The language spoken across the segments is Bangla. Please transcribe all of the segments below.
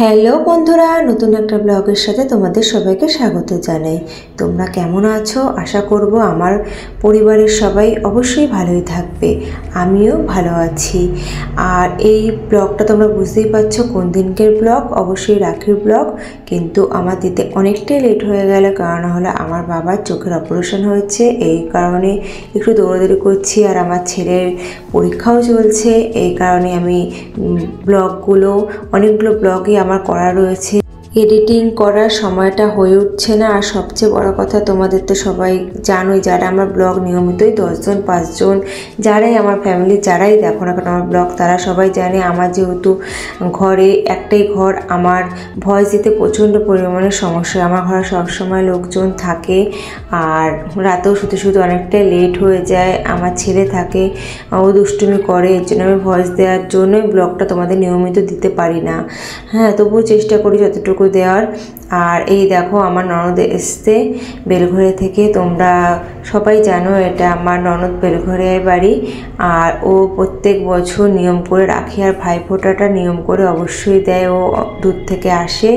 হ্যালো বন্ধুরা, নতুন একটা ব্লগের সাথে তোমাদের সবাইকে স্বাগত জানাই। তোমরা কেমন আছো? আশা করব আমার পরিবারের সবাই অবশ্যই ভালোই থাকবে। আমিও ভালো আছি। আর এই ব্লগটা তোমরা বুঝতেই পারছো কোন দিনকের ব্লগ, অবশ্যই রাখির ব্লগ। কিন্তু আমার দিতে অনেকটাই লেট হয়ে গেল, কারণ হলো আমার বাবার চোখের অপারেশন হয়েছে, এই কারণে একটু দৌড়াদৌড়ি করছি। আর আমার ছেলের পরীক্ষাও চলছে, এই কারণে আমি অনেকগুলো ব্লগই আমার করা রয়েছে, এডিটিং করার সময়টা হয়ে উঠছে না। আর সবচেয়ে বড় কথা, তোমাদের তো সবাই জানোই, যারা আমার ব্লগ নিয়মিতই 10জন 5জন যারাই আমার ফ্যামিলি যারাই দেখো না কেন আমার ব্লগ, তারা সবাই জানে আমার যেহেতু ঘরে একটাই ঘর, আমার ভয়েস দিতে প্রচণ্ড পরিমাণে সমস্যা। আমার ঘরে সবসময় লোকজন থাকে আর রাতেও শুতে অনেকটাই লেট হয়ে যায়। আমার ছেলে থাকে, ও দুষ্টুমি করে, এর জন্য আমি ভয়েস দেওয়ার জন্যই ব্লগটা তোমাদের নিয়মিত দিতে পারি না। হ্যাঁ, তবুও চেষ্টা করি যতটুকু দেওয়ার। আর এই দেখো আমার ননদ এসছে বেলঘরে থেকে, তোমরা সবাই জানো এটা আমার ননদ বেলঘরে বাড়ি। আর ও প্রত্যেক বছর নিয়ম করে রাখি আর ভাইফোঁটাটা নিয়ম করে অবশ্যই দেয়। ও দূর থেকে আসে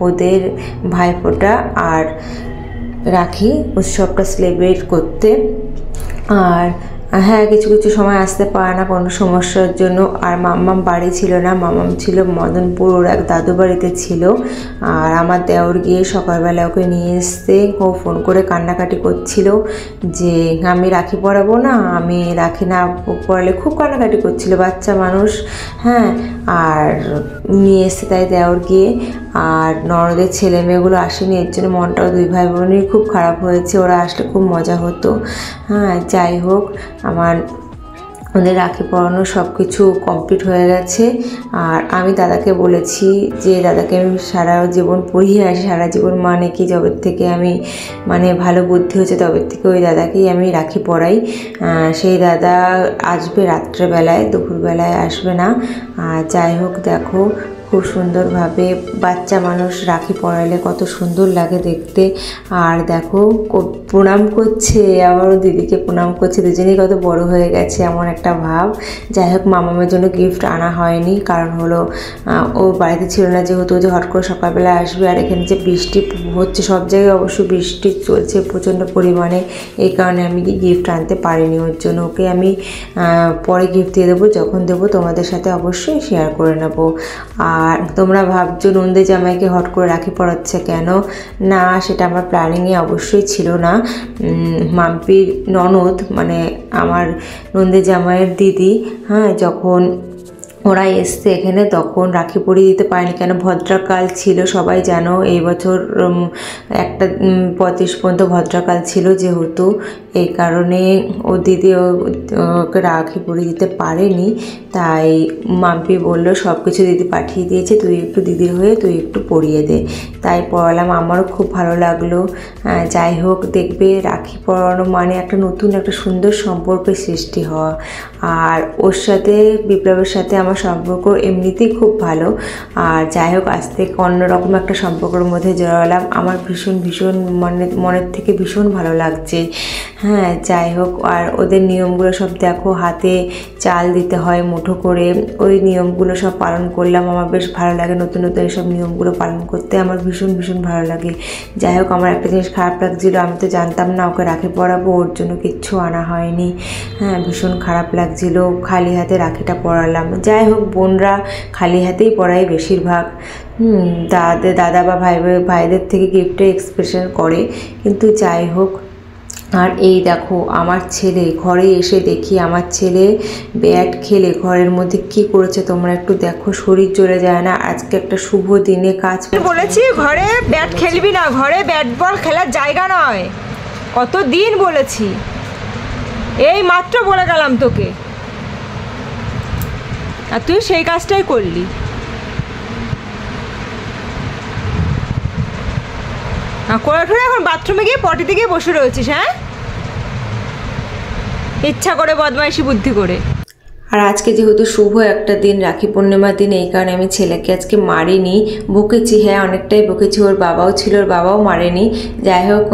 ওদের ভাইফোঁটা আর রাখি উৎসবটা সেলিব্রেট করতে। আর হ্যাঁ, কিছু কিছু সময় আসতে পারে না কোনো সমস্যার জন্য। আর মাম্মাম বাড়ি ছিল না, মাম্মাম ছিল মদনপুর, ওর এক দাদু বাড়িতে ছিল। আর আমার দেওর গিয়ে সকালবেলা ওকে নিয়ে এসছে। ও ফোন করে কান্নাকাটি করছিল যে আমি রাখি পরাবো না, আমি রাখি না পরালে, খুব কান্নাকাটি করছিল, বাচ্চা মানুষ। হ্যাঁ, আর নিয়ে এসছে তাই দেওর গিয়ে। আর ননদের ছেলে মেয়েগুলো আসেনি, এর জন্য মনটাও দুই ভাই বোনেরই খুব খারাপ হয়েছে। ওরা আসলে খুব মজা হতো। হ্যাঁ, যাই হোক, আমার ওদের রাখি পরানো সব কিছু কমপ্লিট হয়ে গেছে। আর আমি দাদাকে বলেছি যে দাদাকে আমি সারা জীবন পড়িয়ে আসি, সারা জীবন মানে কি, যবের থেকে আমি ভালো বুদ্ধি হচ্ছে তবের থেকে ওই দাদাকেই আমি রাখি পরাই। সেই দাদা আসবে রাত্রেবেলায়, দুপুরবেলায় আসবে না। আর যাই হোক, দেখো খুব সুন্দরভাবে বাচ্চা মানুষ রাখি পরাইলে কত সুন্দর লাগে দেখতে। আর দেখো প্রণাম করছে, আবারও দিদিকে প্রণাম করছে, দুজনেই কত বড় হয়ে গেছে এমন একটা ভাব। যাই হোক, মামামের জন্য গিফট আনা হয়নি, কারণ হলো ও বাড়িতে ছিল না, যেহেতু যে হট করে সকালবেলা আসবে। আর এখানে যে বৃষ্টি হচ্ছে, সব জায়গায় অবশ্য বৃষ্টি চলছে প্রচণ্ড পরিমাণে, এই কারণে আমি গিফট আনতে পারিনি ওর জন্য। ওকে আমি পরে গিফট দিয়ে দেবো, যখন দেবো তোমাদের সাথে অবশ্যই শেয়ার করে নেবো। আর তোমরা ভাবছো নন্দে জামাইকে হট করে রাখি পরাচ্ছে কেন? না, সেটা আমার প্ল্যানিংয়ে অবশ্যই ছিল না। মাম্পির ননদ আমার নন্দে জামাইয়ের দিদি, হ্যাঁ, যখন ওরা এসছে এখানে তখন রাখি পরিয়ে দিতে পারেনি, কেন ভদ্রকাল ছিল, সবাই জানো এই বছর একটা 35 পর্যন্ত ভদ্রকাল ছিল, যেহেতু এই কারণে ও দিদি ওকে রাখি পরিয়ে দিতে পারেনি। তাই মাম্পি বললো সব কিছু দিদি পাঠিয়ে দিয়েছে, তুই একটু দিদির হয়ে তুই একটু পরিয়ে দে। তাই পরালাম, আমারও খুব ভালো লাগলো। যাই হোক, দেখবে রাখি পরানো একটা নতুন একটা সুন্দর সম্পর্কের সৃষ্টি হওয়া। আর ওর সাথে, বিপ্লবের সাথে আমার সম্পর্ক এমনিতেই খুব ভালো। আর যাই হোক, আজ থেকে অন্যরকম একটা সম্পর্কের মধ্যে জড়ালাম, আমার ভীষণ মনের থেকে ভীষণ ভালো লাগছে। হ্যাঁ, যাই হোক, আর ওদের নিয়মগুলো সব দেখো, হাতে চাল দিতে হয় মুঠো করে, ওই নিয়মগুলো সব পালন করলাম। আমার বেশ ভালো লাগে নতুন নতুন এসব নিয়মগুলো পালন করতে, আমার ভীষণ ভালো লাগে। যাই হোক, আমার একটা জিনিস খারাপ লাগছিল, আমি তো জানতাম না ওকে রাখি পরাবো, ওর জন্য কিচ্ছু আনা হয়নি। হ্যাঁ, ভীষণ খারাপ লাগছিল, খালি হাতে রাখিটা পরালাম। যাই হোক, বোনরা খালি হাতেই পরায় বেশিরভাগ। দাদা বা ভাইদের থেকে গিফটে এক্সপ্রেশন করে, কিন্তু যাই হোক। আর এই দেখো আমার ছেলে, ঘরে এসে দেখি আমার ছেলে ব্যাট খেলে ঘরের মধ্যে কি করেছে, তোমরা একটু দেখো, শরীর চলে যায় না। আজকে একটা শুভ দিনে কাজ বলেছি, ঘরে ব্যাট খেলবি না, ঘরে ব্যাট বল খেলার জায়গা নয়, কতদিন বলেছি, এই মাত্র বলে গেলাম তোকে, আর তুই সেই কাজটাই করলি। করে ঠোরে এখন বাথরুমে গিয়ে পটিতে গিয়ে বসে রয়েছিস। হ্যাঁ, ইচ্ছা করে বদমাইশি বুদ্ধি করে। আর আজকে যেহেতু শুভ একটা দিন, রাখি পূর্ণিমার দিন, এই কারণে আমি ছেলেকে আজকে মারিনি, বকেছি। হ্যাঁ, অনেকটাই বকেছি। ওর বাবাও ছিল, ওর বাবাও মারেনি। যাই হোক,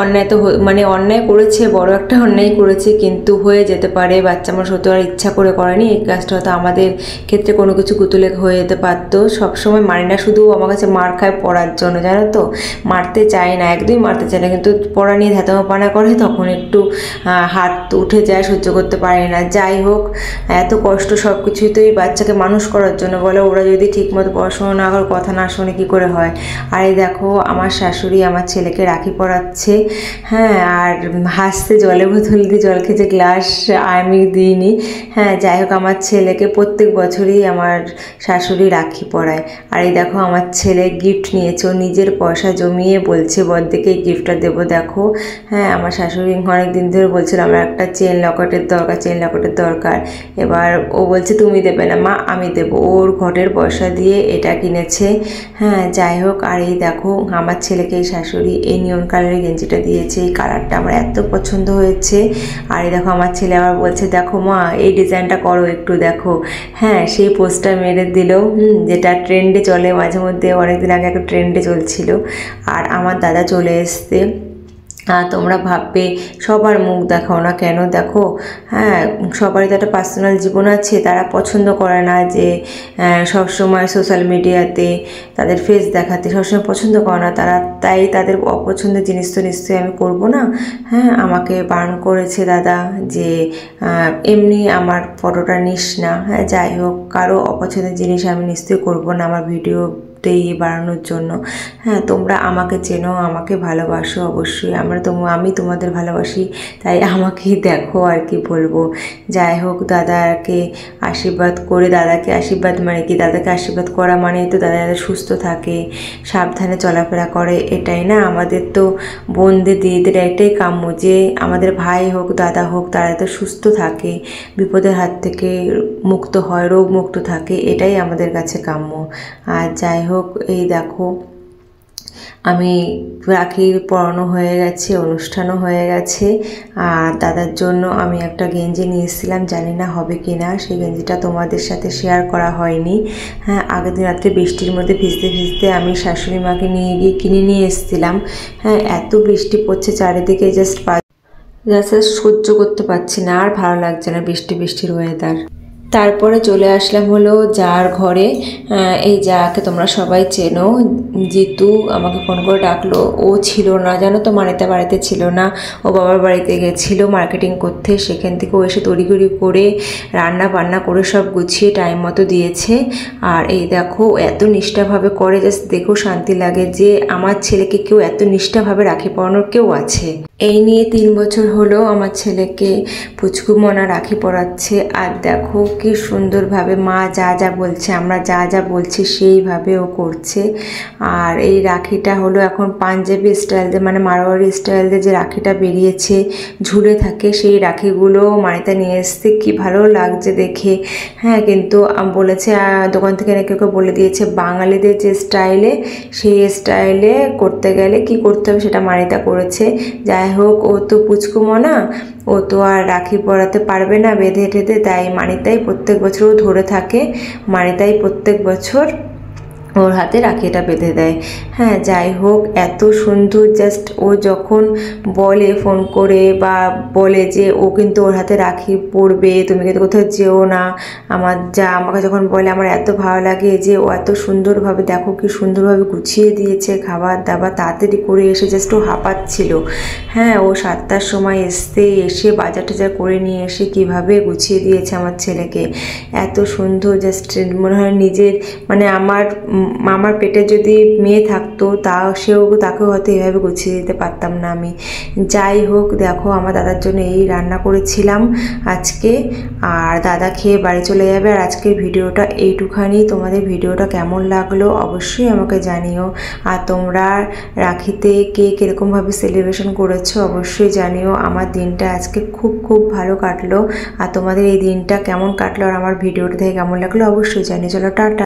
অন্যায় তো মানে অন্যায় করেছে, বড় একটা অন্যায় করেছে, কিন্তু হয়ে যেতে পারে। বাচ্চা মানুষ হতে আর ইচ্ছা করে করেনি এই কাজটা, হয়তো আমাদের ক্ষেত্রে কোনো কিছু গুতুলে হয়ে যেতে পারতো। সবসময় মারি না, শুধু আমার কাছে মার খায় পড়ার জন্য, জানো তো। মারতে চায় না, একদমই মারতে চায় না, কিন্তু পড়া নিয়ে ধ্যাতামাপানা করে, তখন একটু হাত উঠে যায়, সহ্য করতে পারে না। যাই হোক, এত কষ্ট সব কিছুই তো এই বাচ্চাকে মানুষ করার জন্য বলে। ওরা যদি ঠিকমতো পড়াশোনা না করে, কথা না শোনে, কী করে হয়? আর এই দেখো, আমার শাশুড়ি আমার ছেলেকে রাখি পরাচ্ছে। হ্যাঁ, আর হাসতে জলে বোতল দিয়ে জল খেয়েছে, গ্লাস আমি দিইনি। হ্যাঁ, যাই হোক, আমার ছেলেকে প্রত্যেক বছরই আমার শাশুড়ি রাখি পরায়। আর এই দেখো, আমার ছেলে গিফট নিয়েছে, ও নিজের পয়সা জমিয়ে বলছে বড়দিকে এই গিফটটা দেবো। দেখো, হ্যাঁ, আমার শাশুড়ি অনেক দিন ধরে বলছিল আমার একটা চেন লকেটের দরকার। এবার ও বলছে তুমি দেবে না মা, আমি দেবো। ওর ঘটের পয়সা দিয়ে এটা কিনেছে। হ্যাঁ, যাই হোক, আর এই দেখো, আমার ছেলেকে এই শাশুড়ি এই নিয়ন কালারের গেঞ্জিটা দিয়েছে। এই কালারটা আমার এত পছন্দ হয়েছে। আর এই দেখো, আমার ছেলে আবার বলছে দেখো মা, এই ডিজাইনটা করো একটু, দেখো। হ্যাঁ, সেই পোস্টটা মেরে দিল, যেটা ট্রেন্ডে চলে মাঝে মধ্যে, অনেকদিন আগে একটা ট্রেন্ডে চলছিল। আর আমার দাদা চলে এসছে। তোমরা ভাববে সবার মুখ দেখাও না কেন, দেখো। হ্যাঁ, সবারই তো একটা পার্সোনাল জীবন আছে, তারা পছন্দ করে না যে সবসময় সোশ্যাল মিডিয়াতে তাদের ফেস দেখাতে, সবসময় পছন্দ করে না তারা। তাই তাদের অপছন্দের জিনিস তো নিশ্চয়ই আমি করব না। হ্যাঁ, আমাকে বারণ করেছে দাদা যে এমনি আমার ফটোটা নিস না। হ্যাঁ, যাই হোক, কারো অপছন্দের জিনিস আমি নিশ্চয়ই করব না আমার ভিডিও বাড়ানোর জন্য। হ্যাঁ, তোমরা আমাকে চেনো, আমাকে ভালোবাসো অবশ্যই। আমি তোমাদের ভালোবাসি, তাই আমাকেই দেখো, আর কি বলবো। যাই হোক, দাদাকে আশীর্বাদ করে, দাদাকে আশীর্বাদ মানে কি, দাদাকে আশীর্বাদ করা মানে তো দাদা সুস্থ থাকে, সাবধানে চলাফেরা করে, এটাই না। আমাদের তো বোনদের দিদিদের এটাই কাম্য যে আমাদের ভাই হোক দাদা হোক, তারা তো সুস্থ থাকে, বিপদের হাত থেকে মুক্ত হয়, রোগ মুক্ত থাকে, এটাই আমাদের কাছে কাম্য। আর যাই হোক, এই দেখো, আমি রাখি পরানো হয়ে গেছে, অনুষ্ঠানও হয়ে গেছে। আর দাদার জন্য আমি একটা গেঞ্জি নিয়ে এসেছিলাম, জানি না হবে কি না, সেই গেঞ্জিটা তোমাদের সাথে শেয়ার করা হয়নি। হ্যাঁ, আগের দিন রাত্রে বৃষ্টির মধ্যে ভিজতে ভিজতে আমি শাশুড়ি মাকে নিয়ে গিয়ে কিনে নিয়ে এসেছিলাম। হ্যাঁ, এত বৃষ্টি পড়ছে চারিদিকে, জাস্ট সহ্য করতে পারছি না, আর ভালো লাগছে না বৃষ্টির ওয়েদার। তারপরে চলে আসলাম হলো যার ঘরে। এই যাকে তোমরা সবাই চেনো, জিতু আমাকে ফোন করে ডাকলো। ও ছিল না, জানো তো, মানিতা বাড়িতে ছিল না, ও বাবার বাড়িতে গেছিলো মার্কেটিং করতে। সেখান থেকে ও এসে তড়িঘড়ি করে রান্না বান্না করে সব গুছিয়ে টাইম মতো দিয়েছে। আর এই দেখো, এত নিষ্ঠাভাবে করে, জাস্ট দেখো শান্তি লাগে যে আমার ছেলেকে কেউ এত নিষ্ঠাভাবে রাখি পরানোর কেউ আছে। এই নিয়ে 3 বছর হলো আমার ছেলেকে পুচকু মনা রাখি পরাচ্ছে। আর দেখো কি সুন্দরভাবে মা যা যা বলছে, আমরা যা যা বলছি সেইভাবে ও করছে। আর এই রাখিটা হলো এখন পাঞ্জাবি স্টাইল দিয়ে, মানে মারোয়ারি স্টাইল দিয়ে যে রাখিটা বেরিয়েছে, ঝুলে থাকে, সেই রাখিগুলো মানিতা নিয়ে এসছে। কি ভালো লাগছে দেখে। হ্যাঁ, কিন্তু বলেছে দোকান থেকে নাকি ওকে বলে দিয়েছে বাঙালিদের যে স্টাইলে, সেই স্টাইলে করতে গেলে কি করতে হবে সেটা মানিতা করেছে। যাই হোক, ও তো পুচকু মনা, ও তো আর রাখি পরাতে পারবে না বেঁধে টেঁধে, তাই মানিতাই প্রত্যেক বছর ও ধরে থাকে, মানিতাই প্রত্যেক বছর ওর হাতে রাখিটা বেঁধে দেয়। হ্যাঁ, যাই হোক, এত সুন্দর, জাস্ট ও যখন বলে ফোন করে বা বলে যে ও কিন্তু ওর হাতে রাখি পরবে, তুমি কিন্তু কোথাও যেও না, আমাকে যখন বলে, আমার এত ভালো লাগে যে ও এত সুন্দরভাবে, দেখো কি সুন্দরভাবে গুছিয়ে দিয়েছে খাবার দাবার, তাড়াতাড়ি করে এসে জাস্ট ও হাঁপাচ্ছিল। হ্যাঁ, ও 7টার সময় এসে বাজার টাজার করে নিয়ে এসে কীভাবে গুছিয়ে দিয়েছে আমার ছেলেকে, এত সুন্দর। জাস্ট মনে হয় নিজের, মানে আমার পেটে যদি মেয়ে থাকতো তাকেও হয়তো এইভাবে গুছিয়ে দিতে পারতাম না আমি। যাই হোক, দেখো, আমার দাদার জন্য এই রান্না করেছিলাম আজকে। আর দাদা খেয়ে বাড়ি চলে যাবে। আর আজকের ভিডিওটা এইটুখানি। তোমাদের ভিডিওটা কেমন লাগলো অবশ্যই আমাকে জানিও। আর তোমরা রাখিতে কে কীরকমভাবে সেলিব্রেশন করেছো অবশ্যই জানিও। আমার দিনটা আজকে খুব খুব ভালো কাটলো। আর তোমাদের এই দিনটা কেমন কাটলো আর আমার ভিডিওটা দেখে কেমন লাগলো অবশ্যই জানিও। চলো, টাটা।